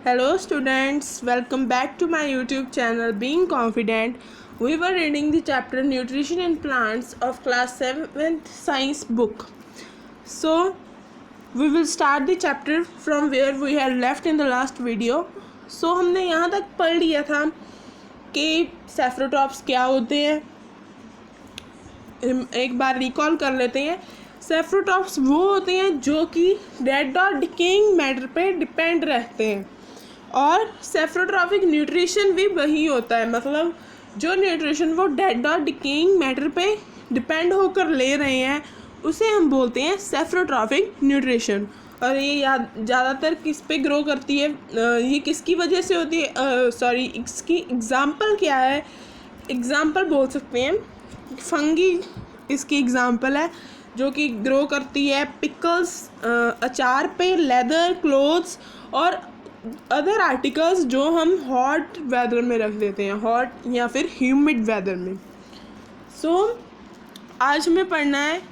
Hello students, welcome back to my YouTube channel Being Confident. We were reading the chapter Nutrition in Plants of class 7th science book. So we will start the chapter from where we had left in the last video. So हमने यहाँ तक पढ़ लिया था कि सेफ्रोट्रॉप्स क्या होते हैं. एक बार रिकॉल कर लेते हैं. सेफ्रोट्रॉप्स वो होते हैं जो कि डेड और डिकेइंग मैटर पे डिपेंड रहते हैं और सेफ्रोट्रॉपिक न्यूट्रिशन भी वही होता है. मतलब जो न्यूट्रिशन वो डेड और डिकेइंग मैटर पे डिपेंड होकर ले रहे हैं उसे हम बोलते हैं सेफ्रोट्रॉपिक न्यूट्रिशन. और ये याद ज़्यादातर किस पे ग्रो करती है, ये किसकी वजह से होती है, इसकी एग्ज़ाम्पल क्या है. एग्ज़ाम्पल बोल सकते हैं फंगी इसकी एग्ज़ाम्पल है जो कि ग्रो करती है पिकल्स, अचार पे, लेदर, क्लोथ्स और अदर आर्टिकल्स जो हम हॉट वेदर में रख देते हैं, हॉट या फिर ह्यूमिड वेदर में. सो आज हमें पढ़ना है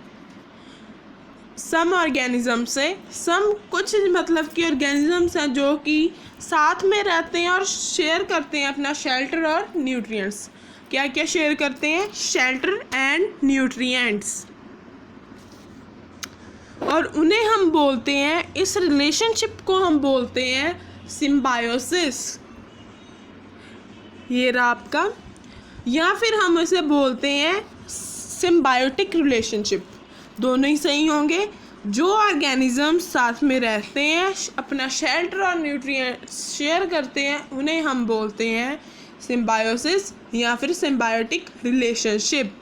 सम ऑर्गेनिज्म से. सम कुछ मतलब कि ऑर्गेनिजम्स हैं जो कि साथ में रहते हैं और शेयर करते हैं अपना शेल्टर और न्यूट्रिएंट्स. क्या क्या शेयर करते हैं? Shelter and nutrients. और उन्हें हम बोलते हैं, इस रिलेशनशिप को हम बोलते हैं सिम्बायोसिस. ये रहा आपका. या फिर हम इसे बोलते हैं सिम्बायोटिक रिलेशनशिप. दोनों ही सही होंगे. जो ऑर्गेनिज्म साथ में रहते हैं, अपना शेल्टर और न्यूट्रिएंट्स शेयर करते हैं, उन्हें हम बोलते हैं सिम्बायोसिस या फिर सिम्बायोटिक रिलेशनशिप.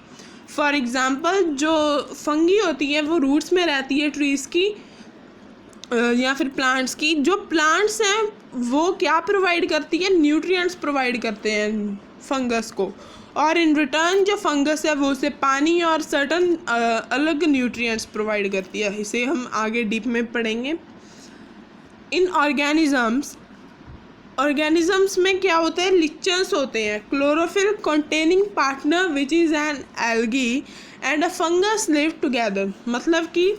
फॉर एग्ज़ाम्पल जो फंगी होती है वो रूट्स में रहती है ट्रीज़ की या फिर प्लांट्स की. जो प्लांट्स हैं वो क्या प्रोवाइड करती है? न्यूट्रिएंट्स प्रोवाइड करते हैं फंगस को, और इन रिटर्न जो फंगस है वो उसे पानी और सर्टन अलग न्यूट्रिएंट्स प्रोवाइड करती है. इसे हम आगे डीप में पढ़ेंगे. इन ऑर्गेनिजम्स में क्या होता है? लिचन्स होते हैं. Chlorophyll containing partner which is an algae and a fungus live together. मतलब कि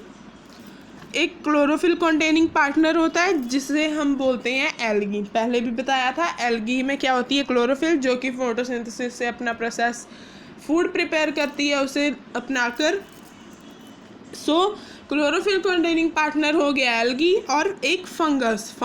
एक क्लोरोफिल कंटेनिंग पार्टनर होता है जिसे हम बोलते हैं एल्गी. पहले भी बताया था एल्गी में क्या होती है? क्लोरोफिल, जो कि फोटोसिंथेसिस से अपना प्रोसेस फूड प्रिपेयर करती है उसे अपनाकर. सो क्लोरोफिल कंटेनिंग पार्टनर हो गया एल्गी और एक फंगस.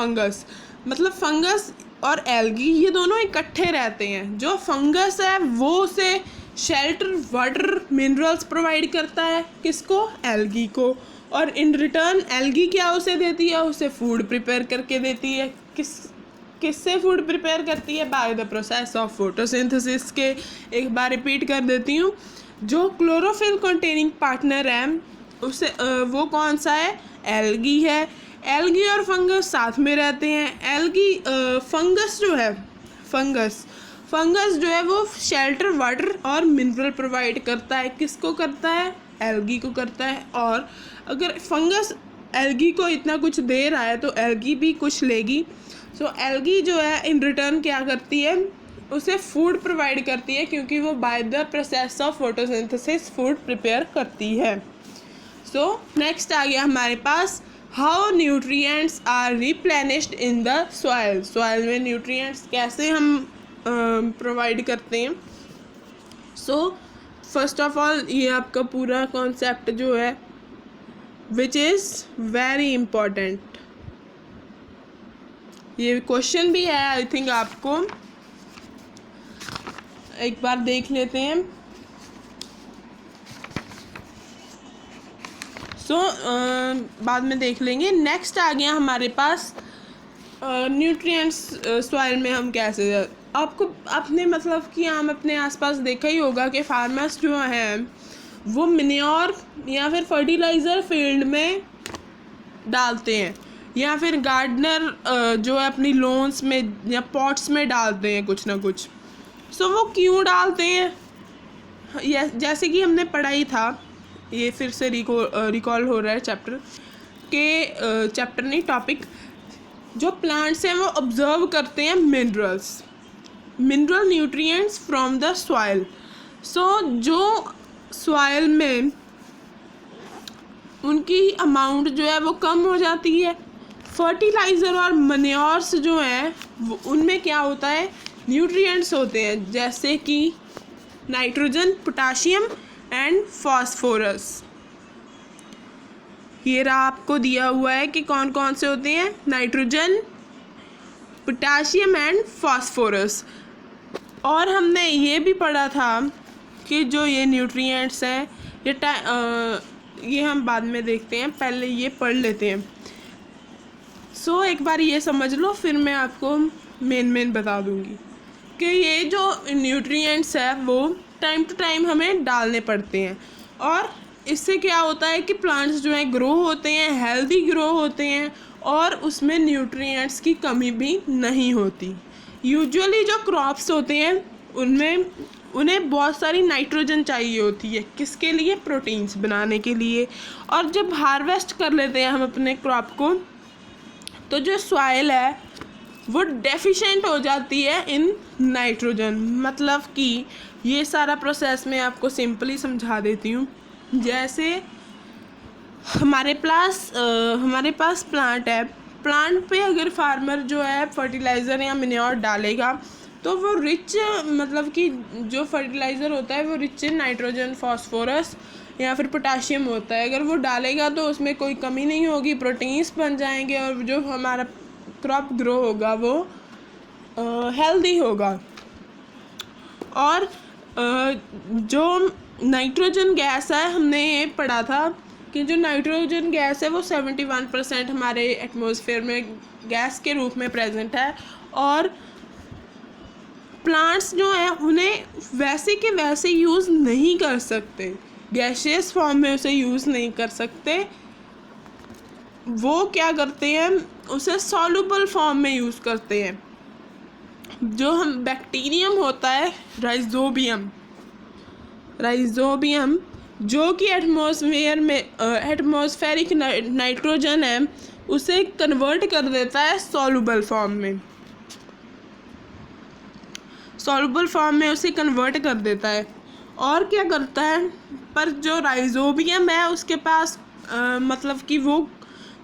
मतलब फंगस और एल्गी ये दोनों इकट्ठे रहते हैं. जो फंगस है वो उसे शेल्टर, वाटर, मिनरल्स प्रोवाइड करता है. किसको? एल्गी को. और इन रिटर्न एल्गी क्या उसे देती है? उसे फूड प्रिपेयर करके देती है. किससे फूड प्रिपेयर करती है? Bye the process of photosynthesis के. एक बार रिपीट कर देती हूँ. जो क्लोरोफिल कंटेनिंग पार्टनर है उसे वो कौन सा है? एल्गी है. एल्गी और फंगस साथ में रहते हैं. एल्गी फंगस जो है वो शेल्टर, वाटर और मिनरल प्रोवाइड करता है. किसको करता है? एल्गी को करता है. और अगर फंगस एल्गी को इतना कुछ दे रहा है तो एल्गी भी कुछ लेगी. सो एल्गी जो है इन रिटर्न क्या करती है? उसे फूड प्रोवाइड करती है क्योंकि वो by the process of photosynthesis food prepare करती है. सो नेक्स्ट आ गया हमारे पास how nutrients are replenished in the soil. Soil में न्यूट्रिएंट्स कैसे हम प्रोवाइड करते हैं. सो फर्स्ट ऑफ ऑल ये आपका पूरा कॉन्सेप्ट जो है विच इज़ वेरी इम्पॉर्टेंट. ये क्वेश्चन भी है आई थिंक, आपको एक बार देख लेते हैं. सो बाद में देख लेंगे. नेक्स्ट आ गया हमारे पास न्यूट्रिएंट्स सॉइल में हम कैसे. आपने मतलब कि हम अपने आसपास देखा ही होगा कि फार्मर्स जो हैं वो मिन्योर या फिर फर्टिलाइज़र फील्ड में डालते हैं या फिर गार्डनर जो है अपनी लॉन्स में या पॉट्स में डालते हैं कुछ ना कुछ. सो वो क्यों डालते हैं? जैसे कि हमने पढ़ा ही था, ये फिर से रिकॉल हो रहा है चैप्टर नहीं टॉपिक. जो प्लांट्स हैं वो ऑब्जर्व करते हैं mineral nutrients from the soil. So जो सॉइल में उनकी अमाउंट जो है वो कम हो जाती है, फर्टिलाइज़र और मन्योर्स जो हैं उनमें क्या होता है, न्यूट्रिएंट्स होते हैं, जैसे कि नाइट्रोजन, पोटाशियम एंड फास्फोरस। ये रहा आपको दिया हुआ है कि कौन कौन से होते हैं, नाइट्रोजन, पोटाशियम एंड फास्फोरस। और हमने ये भी पढ़ा था कि जो ये न्यूट्रिएंट्स हैं ये हम बाद में देखते हैं, पहले ये पढ़ लेते हैं। सो एक बार ये समझ लो, फिर मैं आपको मेन बता दूंगी कि ये जो न्यूट्रिएंट्स है वो टाइम टू टाइम हमें डालने पड़ते हैं, और इससे क्या होता है कि प्लांट्स जो हैं ग्रो होते हैं, हेल्दी ग्रो होते हैं, और उसमें न्यूट्रिएंट्स की कमी भी नहीं होती। यूजुअली जो क्रॉप्स होते हैं उनमें उन्हें बहुत सारी नाइट्रोजन चाहिए होती है, किसके लिए, प्रोटीन्स बनाने के लिए। और जब हार्वेस्ट कर लेते हैं हम अपने क्रॉप को, तो जो सॉइल है वो डेफिशिएंट हो जाती है इन नाइट्रोजन। मतलब कि ये सारा प्रोसेस मैं आपको सिंपली समझा देती हूँ। जैसे हमारे पास प्लांट है, प्लांट पे अगर फार्मर जो है फर्टिलाइज़र या मैन्योर डालेगा तो वो रिच, मतलब कि जो फर्टिलाइज़र होता है वो रिच इन नाइट्रोजन, फास्फोरस या फिर पोटाशियम होता है। अगर वो डालेगा तो उसमें कोई कमी नहीं होगी, प्रोटीन्स बन जाएंगे, और जो हमारा क्रॉप ग्रो होगा वो हेल्दी होगा। और जो नाइट्रोजन गैस है, हमने ये पढ़ा था कि जो नाइट्रोजन गैस है वो 71% हमारे एटमॉस्फेयर में गैस के रूप में प्रेजेंट है, और प्लांट्स जो हैं उन्हें वैसे के वैसे यूज़ नहीं कर सकते, गैसियस फॉर्म में उसे यूज़ नहीं कर सकते। वो क्या करते हैं, उसे सॉल्युबल फॉर्म में यूज़ करते हैं। जो हम बैक्टीरियम होता है, राइजोबियम जो कि एटमॉस्फेयर में एटमॉस्फेरिक नाइट्रोजन है उसे कन्वर्ट कर देता है सॉल्युबल फॉर्म में उसे कन्वर्ट कर देता है। और क्या करता है, पर जो राइजोबियम है उसके पास मतलब कि वो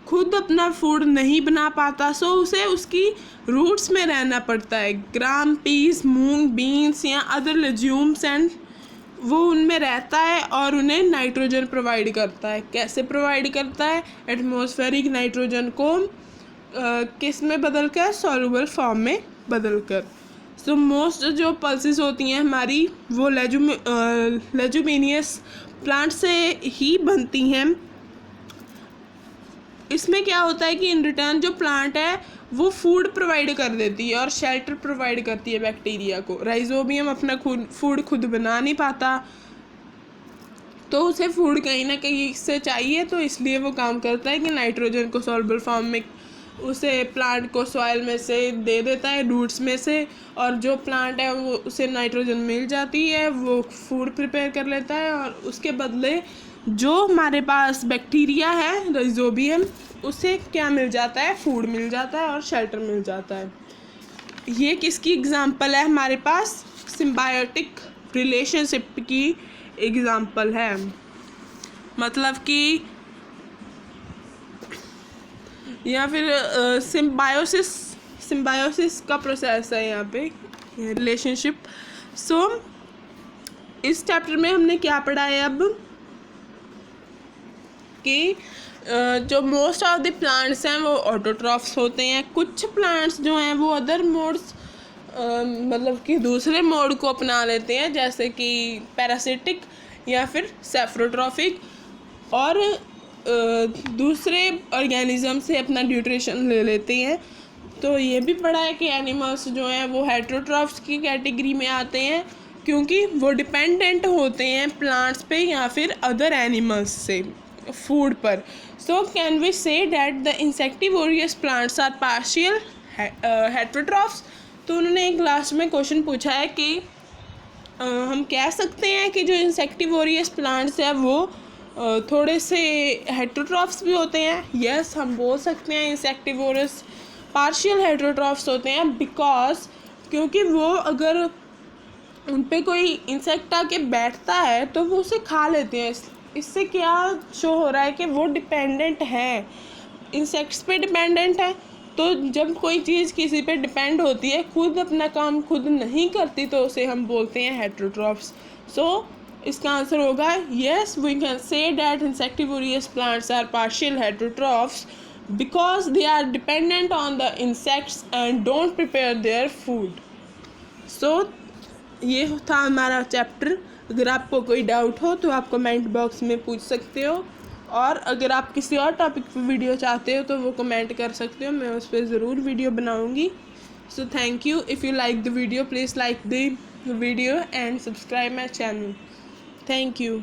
खुद अपना फूड नहीं बना पाता, सो उसे उसकी रूट्स में रहना पड़ता है। ग्राम, पीस, मूंग, बीन्स या अदर लेज्यूम्स एंड वो उनमें रहता है और उन्हें नाइट्रोजन प्रोवाइड करता है। कैसे प्रोवाइड करता है, एटमॉस्फेरिक नाइट्रोजन को किस में बदल कर, सॉल्युबल फॉर्म में बदल कर। सो मोस्ट जो पल्सेस होती हैं हमारी वो लेजुमिनियस प्लांट से ही बनती हैं। इसमें क्या होता है कि इन रिटर्न जो प्लांट है वो फूड प्रोवाइड कर देती है और शेल्टर प्रोवाइड करती है बैक्टीरिया को। राइजोबियम अपना फूड खुद बना नहीं पाता, तो उसे फूड कहीं ना कहीं से चाहिए, तो इसलिए वो काम करता है कि नाइट्रोजन को सॉल्युबल फॉर्म में उसे प्लांट को सॉइल में से दे देता है, रूट्स में से, और जो प्लांट है वो उसे नाइट्रोजन मिल जाती है, वो फूड प्रिपेयर कर लेता है, और उसके बदले जो हमारे पास बैक्टीरिया है राइजोबियम उसे क्या मिल जाता है, फूड मिल जाता है और शेल्टर मिल जाता है। ये किसकी एग्जांपल है, हमारे पास सिम्बायोटिक रिलेशनशिप की एग्जांपल है। मतलब कि या फिर सिम्बायोसिस का प्रोसेस है यहाँ पे, रिलेशनशिप। सो इस चैप्टर में हमने क्या पढ़ा है अब कि जो मोस्ट ऑफ द प्लांट्स हैं वो ऑटोट्रॉफ्स होते हैं। कुछ प्लांट्स जो हैं वो अदर मोड्स मतलब कि दूसरे मोड को अपना लेते हैं, जैसे कि पैरासिटिक या फिर सेफ्रोट्रॉफिक, और दूसरे ऑर्गेनिज्म से अपना न्यूट्रिशन ले लेते हैं। तो ये भी पढ़ा है कि एनिमल्स जो हैं वो हेटेरोट्रॉफ्स की कैटेगरी में आते हैं, क्योंकि वो डिपेंडेंट होते हैं प्लांट्स पे या फिर अदर एनिमल्स से फूड पर। So can we say that the insectivorous plants are partial heterotrophs. तो उन्होंने एक लास्ट में क्वेश्चन पूछा है कि हम कह सकते हैं कि जो इंसेक्टिवोरियस प्लांट्स हैं वो थोड़े से हेटेरोट्रॉफ्स भी होते हैं। यस, हम बोल सकते हैं इंसेक्टिवोरियस पार्शियल हेटेरोट्रॉफ्स होते हैं, बिकॉज क्योंकि वो अगर उन पे कोई इंसेक्ट आके बैठता है तो वो उसे खा लेते हैं। इससे क्या शो हो रहा है कि वो डिपेंडेंट हैं इंसेक्ट्स पे डिपेंडेंट है। तो जब कोई चीज़ किसी पे डिपेंड होती है, खुद अपना काम खुद नहीं करती, तो उसे हम बोलते हैं हेटरोट्रॉफ्स। सो इसका आंसर होगा yes, we can say that insectivorous plants are partial heterotrophs because they are dependent on the insects and don't prepare their food. So ये था हमारा चैप्टर। अगर आपको कोई डाउट हो तो आप कमेंट बॉक्स में पूछ सकते हो, और अगर आप किसी और टॉपिक पे वीडियो चाहते हो तो वो कमेंट कर सकते हो, मैं उस पर ज़रूर वीडियो बनाऊंगी। So thank you. If you like the video, please like the video and subscribe my channel. Thank you.